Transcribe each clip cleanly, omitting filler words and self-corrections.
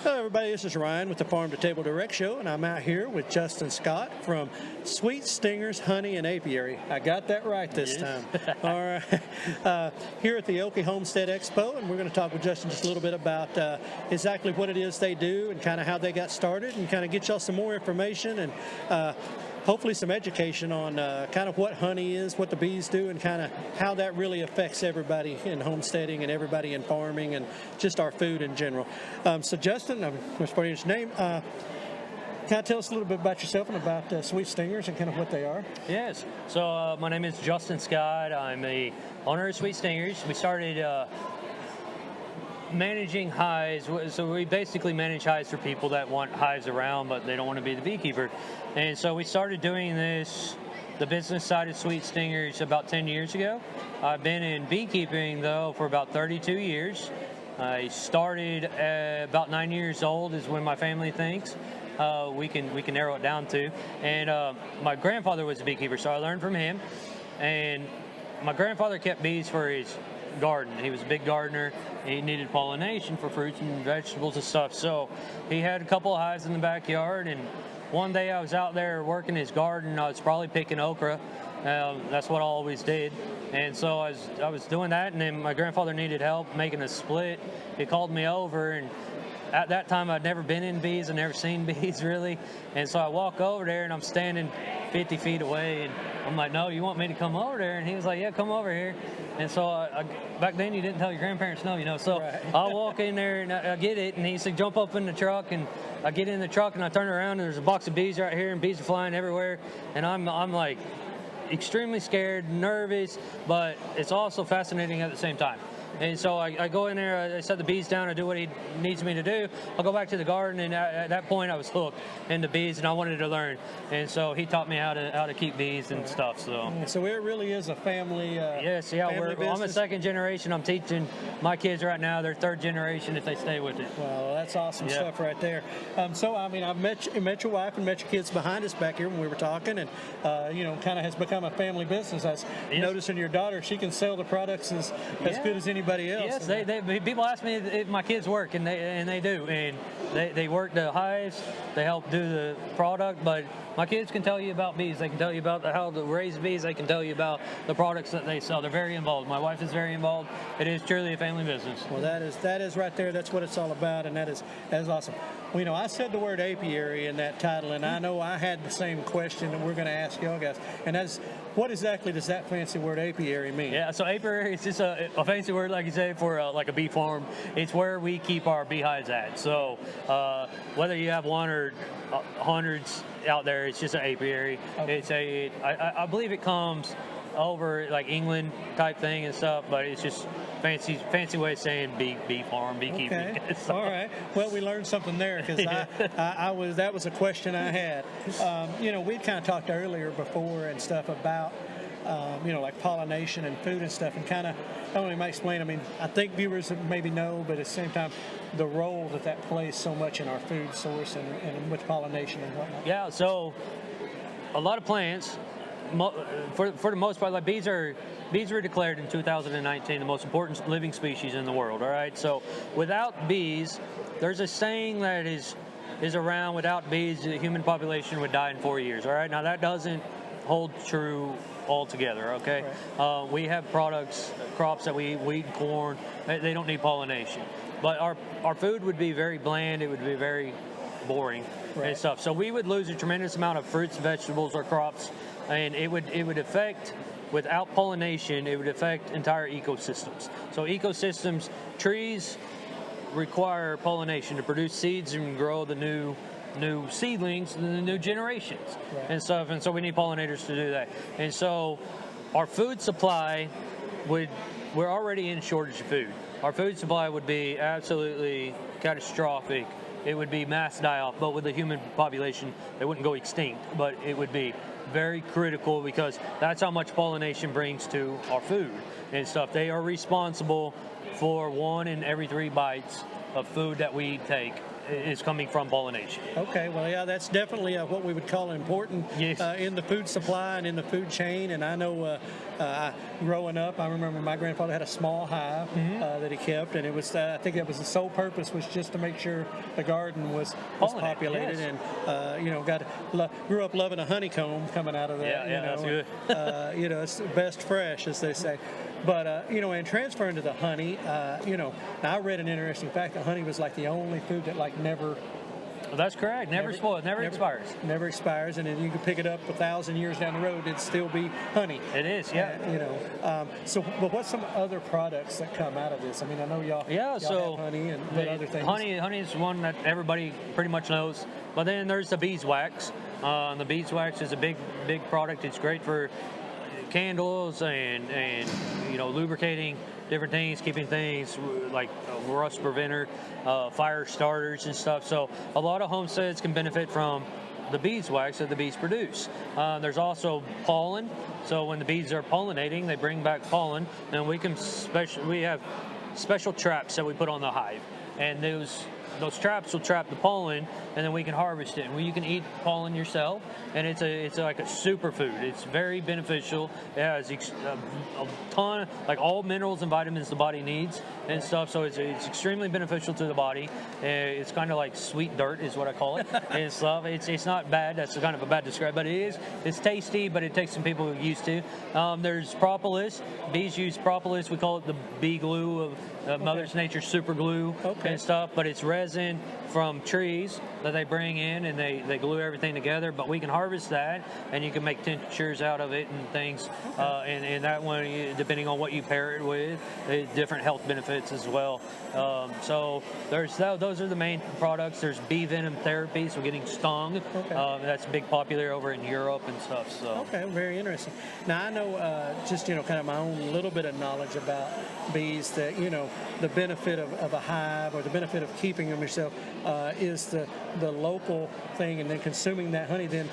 Hello everybody, this is Ryan with the Farm to Table Direct Show, and I'm out here with Justin Scott from Sweet Stingers Honey and Apiary. I got that right this time. All right. Here at the Okie Homestead Expo, and we're going to talk with Justin just a little bit about exactly what it is they do and kind of how they got started, and kind of get y'all some more information and hopefully some education on kind of what honey is, what the bees do, and kind of how that really affects everybody in homesteading and everybody in farming and just our food in general. So Justin, I'm going to spell your name. Kind of tell us a little bit about yourself and about Sweet Stingers and kind of what they are. Yes. So my name is Justin Scott. I'm the owner of Sweet Stingers. We started managing hives. So we basically manage hives for people that want hives around, but they don't want to be the beekeeper. And so we started doing this, the business side of Sweet Stingers, about 10 years ago. I've been in beekeeping, though, for about 32 years. I started about 9 years old is when my family thinks. We can narrow it down to. And my grandfather was a beekeeper, so I learned from him. And my grandfather kept bees for his garden. He was a big gardener. He needed pollination for fruits and vegetables and stuff. So he had a couple of hives in the backyard, and one day I was out there working his garden. I was probably picking okra. That's what I always did. And so I was doing that, and then my grandfather needed help making a split. He called me over, and at that time I'd never been in bees. I'd never seen bees really. And so I walk over there, and I'm standing 50 feet away, and I'm like, no, you want me to come over there? And he was like, yeah, come over here. And so back then you didn't tell your grandparents no, you know. So right. I walk in there and I get it, and he said, jump up in the truck, and I get in the truck and I turn around and there's a box of bees right here, and bees are flying everywhere, and I'm like extremely scared, nervous, but it's also fascinating at the same time. And so I go in there, I set the bees down, I do what he needs me to do. I'll go back to the garden, and at that point I was hooked into bees, and I wanted to learn. And so he taught me how to keep bees and stuff. So it really is a family. Yes, yeah. I'm a second generation. I'm teaching my kids right now. They're third generation if they stay with it. Well, that's awesome stuff right there. So I mean, I met your wife and met your kids behind us back here when we were talking, and kind of has become a family business. I was noticing your daughter; she can sell the products as good as anybody else. Yes, people ask me if my kids work, and they do, and they work the hives, they help do the product, but my kids can tell you about bees. They can tell you about how to raise bees. They can tell you about the products that they sell. They're very involved. My wife is very involved. It is truly a family business. Well, that is right there. That's what it's all about, and that is awesome. Well, I said the word apiary in that title, and I know I had the same question that we're going to ask y'all guys, and that's, what exactly does that fancy word apiary mean? Yeah, so apiary is just a fancy word, like you say, for like a bee farm. It's where we keep our beehives at. So whether you have one or hundreds out there, it's just an apiary. Okay. I believe it comes over like England type thing and stuff, but it's just fancy way of saying bee farm, beekeeping. Okay. All right. Well, we learned something there, because that was a question I had. We'd kind of talked earlier before and stuff about like pollination and food and stuff, and kind of, I don't know, you might explain. I mean, I think viewers maybe know, but at the same time, the role that plays so much in our food source and with pollination and whatnot. Yeah. So a lot of plants, for the most part, like bees were declared in 2019 the most important living species in the world. All right. So without bees, there's a saying that is around, without bees, the human population would die in 4 years. All right. Now that doesn't hold true altogether. Okay. Right. We have crops that we wheat and corn. They don't need pollination. But our food would be very bland. It would be very boring and stuff. So we would lose a tremendous amount of fruits, vegetables, or crops, and it would affect, without pollination, it would affect entire ecosystems. So ecosystems, trees require pollination to produce seeds and grow the new seedlings and the new generations and stuff. And so we need pollinators to do that. And so our food supply we're already in shortage of food. Our food supply would be absolutely catastrophic. It would be mass die-off, but with the human population, it wouldn't go extinct, but it would be very critical, because that's how much pollination brings to our food and stuff. They are responsible for 1 in every 3 bites of food that we take is coming from pollination. Okay, well, yeah, that's definitely what we would call important Yes. in the food supply and in the food chain. And I know growing up, I remember my grandfather had a small hive that he kept, and it was I think that was the sole purpose was just to make sure the garden was populated. Yes. And grew up loving a honeycomb coming out of that. Yeah, that's good. It's the best fresh, as they say. But and transferring to the honey, now I read an interesting fact that honey was like the only food that never. Well, that's correct. Never spoils. Never expires. Never expires, and then you can pick it up 1,000 years down the road, it'd still be honey. It is, yeah. But what's some other products that come out of this? I mean, I know y'all have honey and other things. Honey is one that everybody pretty much knows. But then there's the beeswax. The beeswax is a big product. It's great for candles and lubricating different things, keeping things like rust preventer, fire starters and stuff. So a lot of homesteads can benefit from the beeswax that the bees produce. There's also pollen. So when the bees are pollinating, they bring back pollen, and we have special traps that we put on the hive, and those traps will trap the pollen, and then we can harvest it. And you can eat pollen yourself, and it's like a superfood. It's very beneficial. It has a ton, like all minerals and vitamins the body needs and stuff. So it's extremely beneficial to the body. It's kind of like sweet dirt, is what I call it, and stuff. It's not bad. That's kind of a bad description, but it is. It's tasty, but it takes some people used to. There's propolis. Bees use propolis. We call it the bee glue of Mother Nature's super glue and stuff. But it's resin from trees that they bring in, and they glue everything together. But we can harvest that, and you can make tinctures out of it and things. And that one, depending on what you pair it with, different health benefits as well. So those are the main products. There's bee venom therapy, so getting stung. That's big popular over in Europe and stuff. So very interesting. Now I know just kind of my own little bit of knowledge about bees that the benefit of a hive or the benefit of keeping them yourself is the local thing, and then consuming that honey then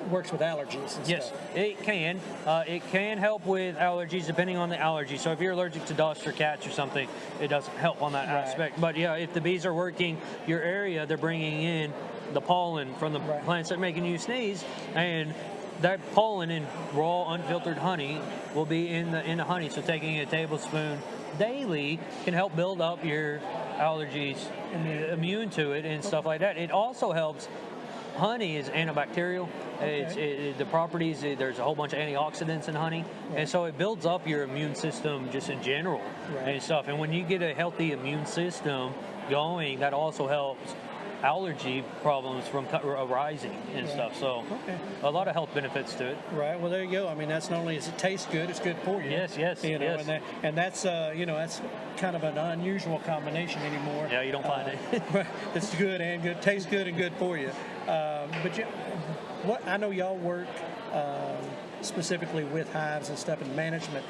works with allergies and yes, stuff. it can. It can help with allergies depending on the allergy. So if you're allergic to dust or cats or something, it doesn't help on that aspect. But yeah, if the bees are working your area, they're bringing in the pollen from the plants that are making you sneeze, and that pollen in raw, unfiltered honey will be in the honey. So taking a tablespoon daily can help build up your allergies, immune to it and stuff like that. It also helps. Honey is antibacterial. The properties, there's a whole bunch of antioxidants in honey, and so it builds up your immune system just in general and stuff. And when you get a healthy immune system going, that also helps allergy problems from arising and stuff. So a lot of health benefits to it. Right. Well, there you go. I mean, that's not only does it taste good, it's good for you. Yes. And that's that's kind of an unusual combination anymore. Yeah, you don't find it. It's good and good, tastes good and good for you. But I know y'all work specifically with hives and stuff and management.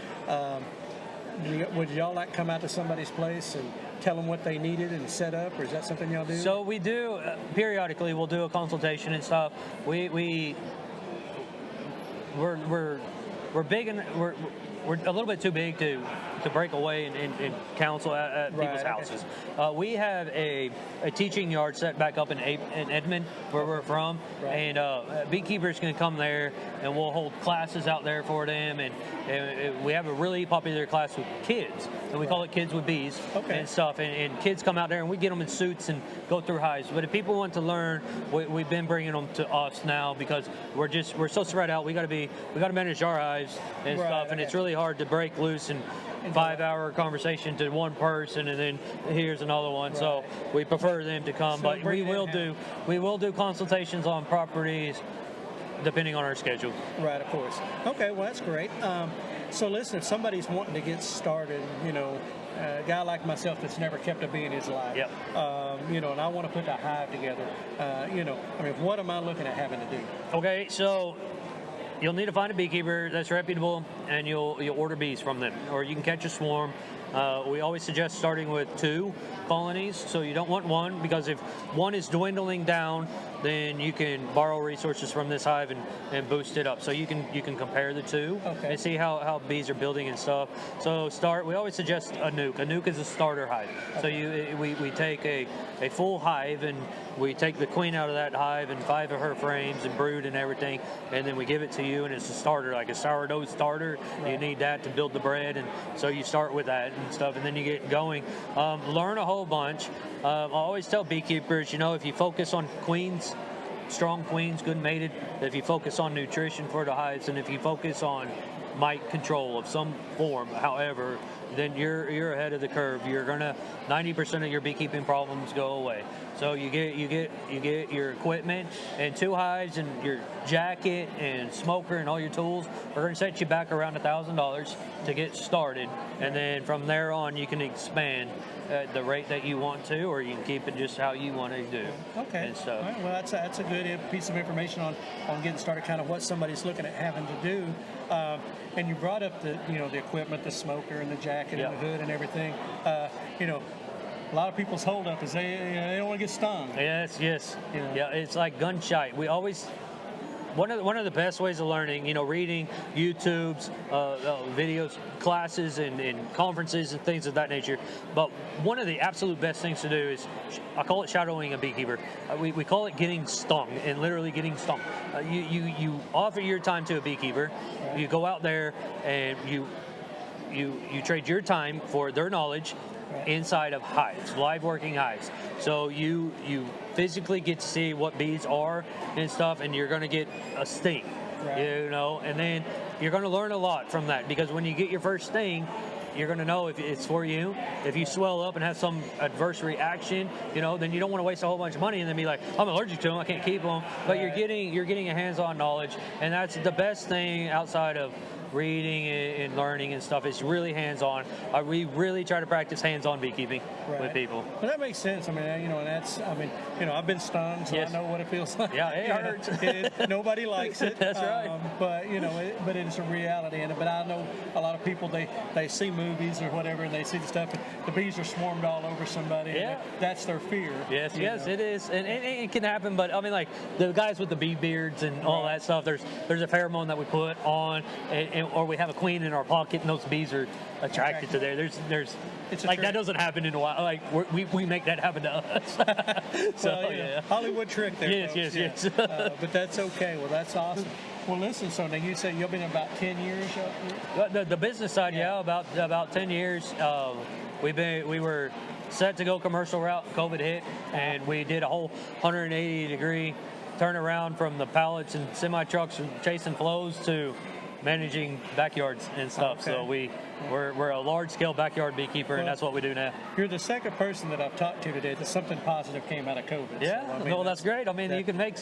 Would y'all come out to somebody's place and tell them what they needed and set up, or is that something y'all do? So we do periodically. We'll do a consultation and stuff. We're big, and we're a little bit too big to break away and counsel at people's houses. We have a teaching yard set back up in Edmond, where we're from, and beekeepers can come there, and we'll hold classes out there for them, and we have a really popular class with kids, and we call it Kids with Bees and stuff, and kids come out there, and we get them in suits and go through hives. But if people want to learn, we've been bringing them to us now, because we're so spread out. We got to manage our hives and stuff, and it's really hard to break loose and 5-hour conversation to one person, and then here's another one. So we prefer them to come, but we will do consultations on properties depending on our schedule. Right, of course. Okay, well, that's great. So listen, if somebody's wanting to get started, a guy like myself that's never kept a bee in his life, and I want to put a hive together, what am I looking at having to do? Okay, so you'll need to find a beekeeper that's reputable, and you'll order bees from them, or you can catch a swarm We always suggest starting with 2 colonies, so you don't want 1, because if 1 is dwindling down, then you can borrow resources from this hive and boost it up. So you can compare the 2 Okay. and see how bees are building and stuff. So we always suggest a nuke. A nuke is a starter hive. So we take a full hive, and we take the queen out of that hive and 5 of her frames and brood and everything, and then we give it to you, and it's a starter, like a sourdough starter. Right. You need that to build the bread, and so you start with that and stuff, and then you get going. Learn a whole bunch. I always tell beekeepers, if you focus on queens, strong queens, good mated, if you focus on nutrition for the hives, and if you focus on mite control of some form, however, then you're ahead of the curve. You're gonna 90% of your beekeeping problems go away. So you get your equipment and 2 hives and your jacket and smoker and all your tools are gonna set you back around $1,000 to get started, and then from there on you can expand at the rate that you want to, or you can keep it just how you want to do. Okay. And so, All right. Well, that's a good piece of information on getting started, kind of what somebody's looking at having to do. And you brought up the equipment, the smoker and the jacket Yeah. and the hood and everything. A lot of people's holdup is they don't want to get stung. yes, Yeah. yeah, it's like gun shy. We always one of the best ways of learning, reading YouTube's videos, classes, and conferences and things of that nature. But one of the absolute best things to do is, I call it shadowing a beekeeper. We call it getting stung, and literally getting stung. You offer your time to a beekeeper. You go out there and you trade your time for their knowledge inside of hives, live working hives. So you physically get to see what bees are and stuff, and you're going to get a sting, Right. and then you're going to learn a lot from that, because when you get your first sting, you're going to know if it's for you. If you swell up and have some adverse reaction, then you don't want to waste a whole bunch of money and then be like, I'm allergic to them, I can't keep them. But Right. you're getting a hands-on knowledge, and that's the best thing outside of reading and learning and stuff. It's really hands-on. We really try to practice hands-on beekeeping with people. Well, that makes sense. I mean, I've been stung, so Yes. I know what it feels like. Yeah, it hurts. Nobody likes it. That's right. But but it's a reality in it. But I know a lot of people, they see movies or whatever, and they see the stuff. The bees are swarmed all over somebody. Yeah. And that's their fear. Yes, you know. it is, and it can happen. But I mean, like the guys with the bee beards and all that stuff. There's a pheromone that we put on, or we have a queen in our pocket, and those bees are attracted to there. There's It's a like trick. that doesn't happen in a while. Like we make that happen to us. So Well, yeah. Hollywood trick there. Yes, folks. yes. But that's okay. Well, that's awesome. Well, listen. So now you said you've been about 10 years. The business side, about 10 years. We were set to go commercial route. COVID hit, and we did a whole 180-degree turnaround from the pallets and semi trucks chasing flows to managing backyards and stuff. Okay. So we're a large scale backyard beekeeper, and that's what we do now. You're the second person that I've talked to today that something positive came out of COVID. Yeah, So, I mean, well, that's great. I mean, you can make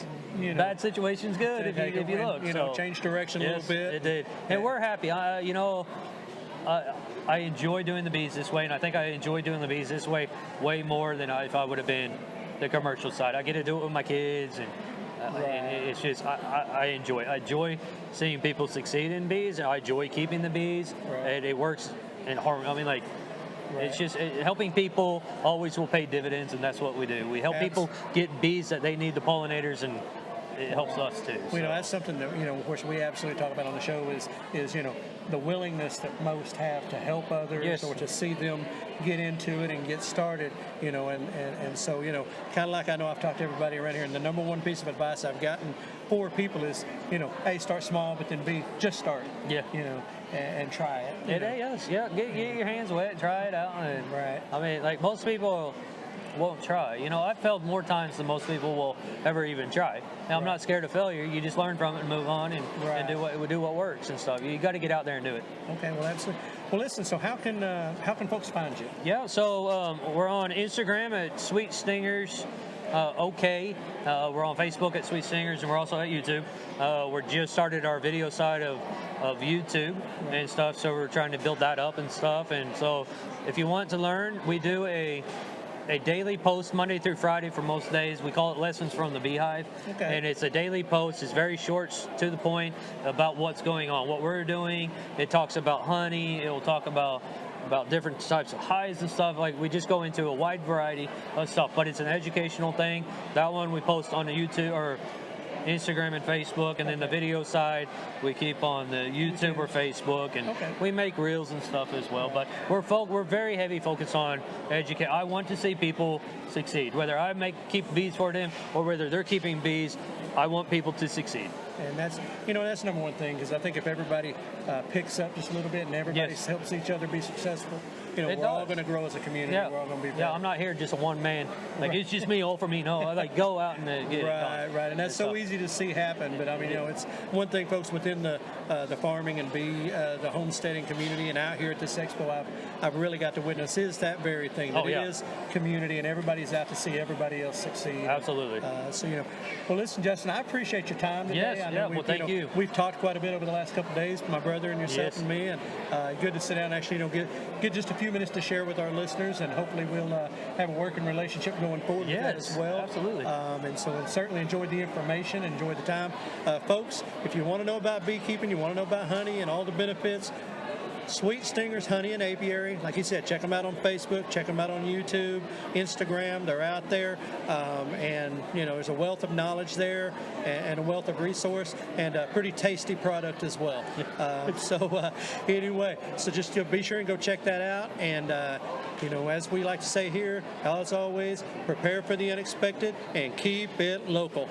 bad situations good if you look. So, change direction a yes, little bit. it did, and we're happy. I enjoy doing the bees this way, and I think I enjoy doing the bees this way way more than if I would have been the commercial side. I get to do it with my kids, and it's just I enjoy seeing people succeed in bees. I enjoy keeping the bees, and it works in harmony. I mean, like. It's just helping people always will pay dividends, and that's what we do. We help people get bees that they need, the pollinators, and it helps us too. Well, that's something that of course, we absolutely talk about on the show is the willingness that most have to help others, Yes. or to see them get into it and get started. And so kind of like I know I've talked to everybody around here, and the number one piece of advice I've gotten for people is A, start small, but then B, just start. Yeah. And try it. Yes, yeah. Get your hands wet, try it out, and Right. I mean, like most people won't try. I've failed more times than most people will ever even try. Now I'm not scared of failure. You just learn from it and move on, and do what works and stuff. You got to get out there and do it. Okay, well, absolutely. Well, listen. So how can folks find you? Yeah, so we're on Instagram at Sweet Stingers. We're on Facebook at Sweet Stingers, and we're also at YouTube. We're just started our video side of YouTube and stuff, so we're trying to build that up and stuff. And so if you want to learn, we do a daily post Monday through Friday for most days. We call it Lessons from the Beehive. Okay. And it's a daily post. It's very short, to the point, about what's going on, what we're doing. It talks about honey. It will talk about about different types of hives and stuff. Like, we just go into a wide variety of stuff, but it's an educational thing. That one we post on the YouTube or Instagram and Facebook, and then the video side we keep on the YouTube or Facebook, and we make reels and stuff as well. But we're very heavy focused on educate. I want to see people succeed, whether I keep bees for them or whether they're keeping bees. I want people to succeed. And that's that's number one thing, because I think if everybody picks up just a little bit and everybody helps each other be successful, we're all going to grow as a community. Yeah. We're all going to be better. Yeah, I'm not here just a one man. Like, it's just me, all for me. No, I go out and get it done. Right. And that's so easy to see happen. But I mean, it's one thing, folks, within the farming and the homesteading community, and out here at this expo, I've really got to witness is that very thing. That it is community, and everybody's out to see everybody else succeed. Absolutely. Well, listen, Justin, I appreciate your time today. Yes. Well, thank you. We've talked quite a bit over the last couple of days, my brother and yourself and me, and good to sit down and actually, get just a few minutes to share with our listeners, and hopefully we'll have a working relationship going forward with that as well. Absolutely. And so certainly enjoyed the information, enjoyed the time. Folks, if you want to know about beekeeping, you want to know about honey and all the benefits, Sweet Stingers Honey and Apiary. Like you said, check them out on Facebook, check them out on YouTube, Instagram. They're out there, and there's a wealth of knowledge there, and a wealth of resource, and a pretty tasty product as well. Anyway, so just be sure and go check that out. And as we like to say here, as always, prepare for the unexpected and keep it local.